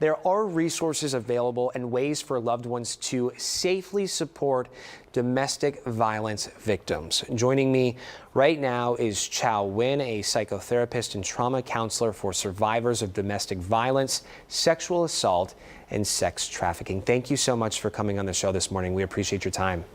there are resources available and ways for loved ones to safely support domestic violence victims. Joining me right now is Chau Nguyen, a psychotherapist and trauma counselor for survivors of domestic violence, sexual assault, and sex trafficking. Thank you so much for coming on the show this morning. We appreciate your time.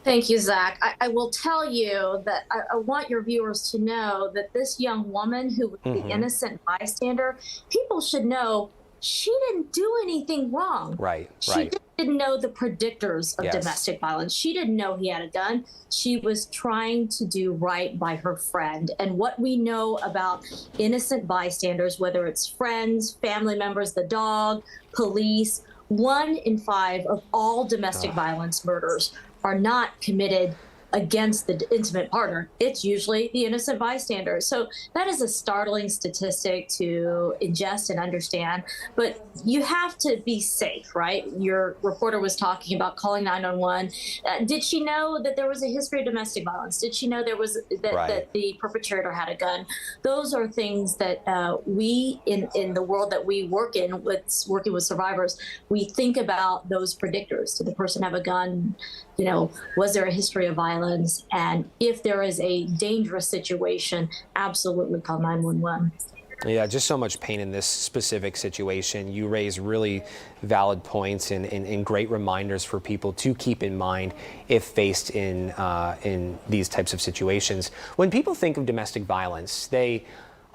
Thank you, Zach. I will tell you that I want your viewers to know that this young woman who was the innocent bystander, people should know she didn't do anything wrong. Right. She didn't know the predictors of domestic violence. She didn't know he had a gun. She was trying to do right by her friend. And what we know about innocent bystanders, whether it's friends, family members, the dog, police, 1 in 5 of all domestic violence murders are not committed against the intimate partner. It's usually the innocent bystander. So that is a startling statistic to ingest and understand, but you have to be safe, right? Your reporter was talking about calling 911. Did she know that there was a history of domestic violence? Did she know there was that the perpetrator had a gun? Those are things that we in the world that we work in with working with survivors, we think about those predictors. Did the person have a gun? You know, was there a history of violence? And if there is a dangerous situation, absolutely call 911. Yeah, just so much pain in this specific situation. You raise really valid points and great reminders for people to keep in mind if faced in these types of situations. When people think of domestic violence, they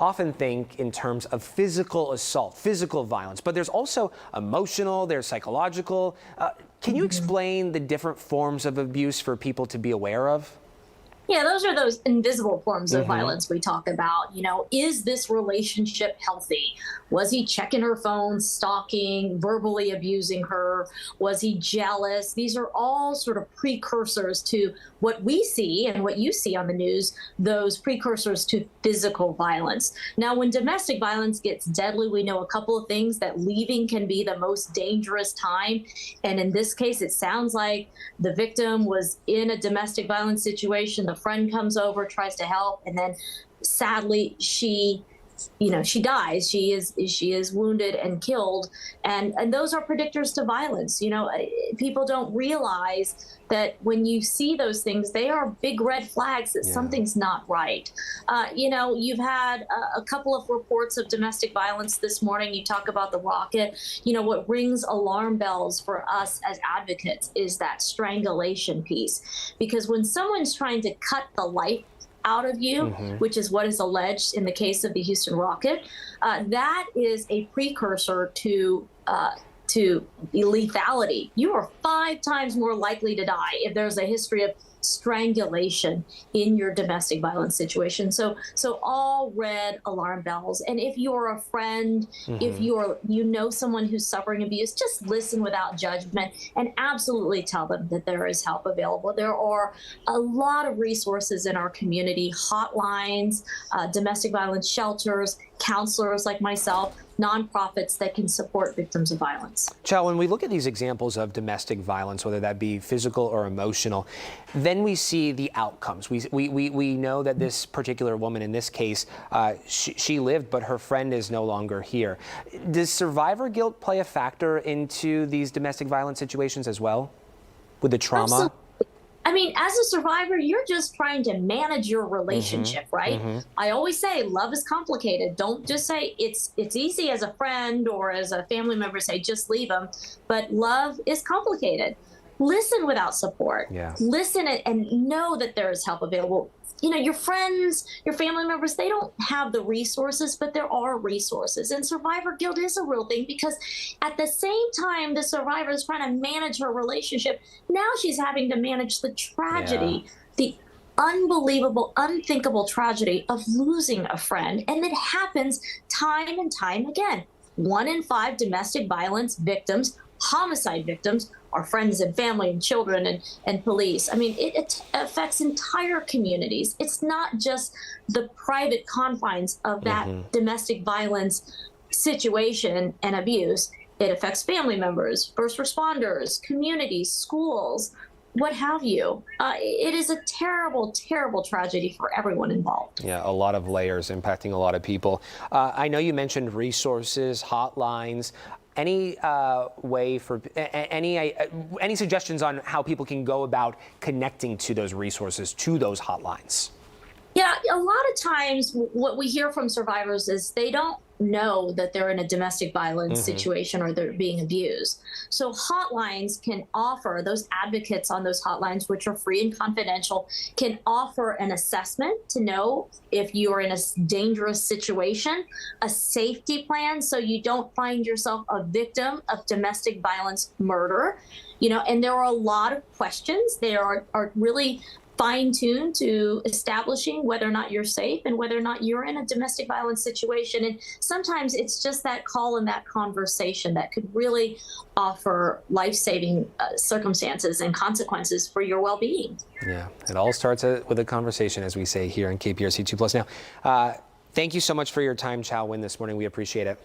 often think in terms of physical assault, physical violence, but there's also emotional, there's psychological. Can you explain the different forms of abuse for people to be aware of? Yeah, those are those invisible forms of violence we talk about. You know, is this relationship healthy? Was he checking her phone, stalking, verbally abusing her? Was he jealous? These are all sort of precursors to what we see and what you see on the news, those precursors to physical violence. Now, when domestic violence gets deadly, we know a couple of things, that leaving can be the most dangerous time. And in this case, it sounds like the victim was in a domestic violence situation. The friend comes over, tries to help, and then sadly she dies. She is wounded and killed, and those are predictors to violence. You know, people don't realize that when you see those things, they are big red flags that something's not right. You know, you've had a couple of reports of domestic violence this morning. You talk about the rocket. You know, what rings alarm bells for us as advocates is that strangulation piece, because when someone's trying to cut the life out of you, which is what is alleged in the case of the Houston rocket, that is a precursor to lethality. You are 5 times more likely to die if there's a history of strangulation in your domestic violence situation. So all red alarm bells. And if you're a friend, if you know someone who's suffering abuse, just listen without judgment and absolutely tell them that there is help available. There are a lot of resources in our community, hotlines, domestic violence shelters, counselors like myself, nonprofits that can support victims of violence. Chau, when we look at these examples of domestic violence, whether that be physical or emotional, then we see the outcomes. We know that this particular woman in this case, she lived, but her friend is no longer here. Does survivor guilt play a factor into these domestic violence situations as well, with the trauma? Absolutely. I mean, as a survivor, you're just trying to manage your relationship, right? I always say love is complicated. Don't just say it's easy as a friend or as a family member, say just leave them. But love is complicated. Listen without support. Listen and know that there is help available. You know, your friends, your family members, they don't have the resources, but there are resources. And survivor guilt is a real thing, because at the same time the survivor is trying to manage her relationship, now she's having to manage the tragedy, the unbelievable, unthinkable tragedy of losing a friend. And it happens time and time again. 1 in 5 domestic violence victims, homicide victims, are friends and family and children and police. I mean, it affects entire communities. It's not just the private confines of that domestic violence situation and abuse. It affects family members, first responders, communities, schools, what have you. It is a terrible, terrible tragedy for everyone involved. Yeah, a lot of layers impacting a lot of people. I know you mentioned resources, hotlines. Any way for any suggestions on how people can go about connecting to those resources, to those hotlines? Yeah, a lot of times what we hear from survivors is they don't know that they're in a domestic violence situation or they're being abused. So hotlines can offer, those advocates on those hotlines, which are free and confidential, can offer an assessment to know if you are in a dangerous situation, a safety plan so you don't find yourself a victim of domestic violence murder. And there are a lot of questions. They are really fine-tuned to establishing whether or not you're safe and whether or not you're in a domestic violence situation. And sometimes it's just that call and that conversation that could really offer life-saving circumstances and consequences for your well-being. Yeah, it all starts with a conversation, as we say here on KPRC 2+. Now, thank you so much for your time, Chau Nguyen, this morning. We appreciate it.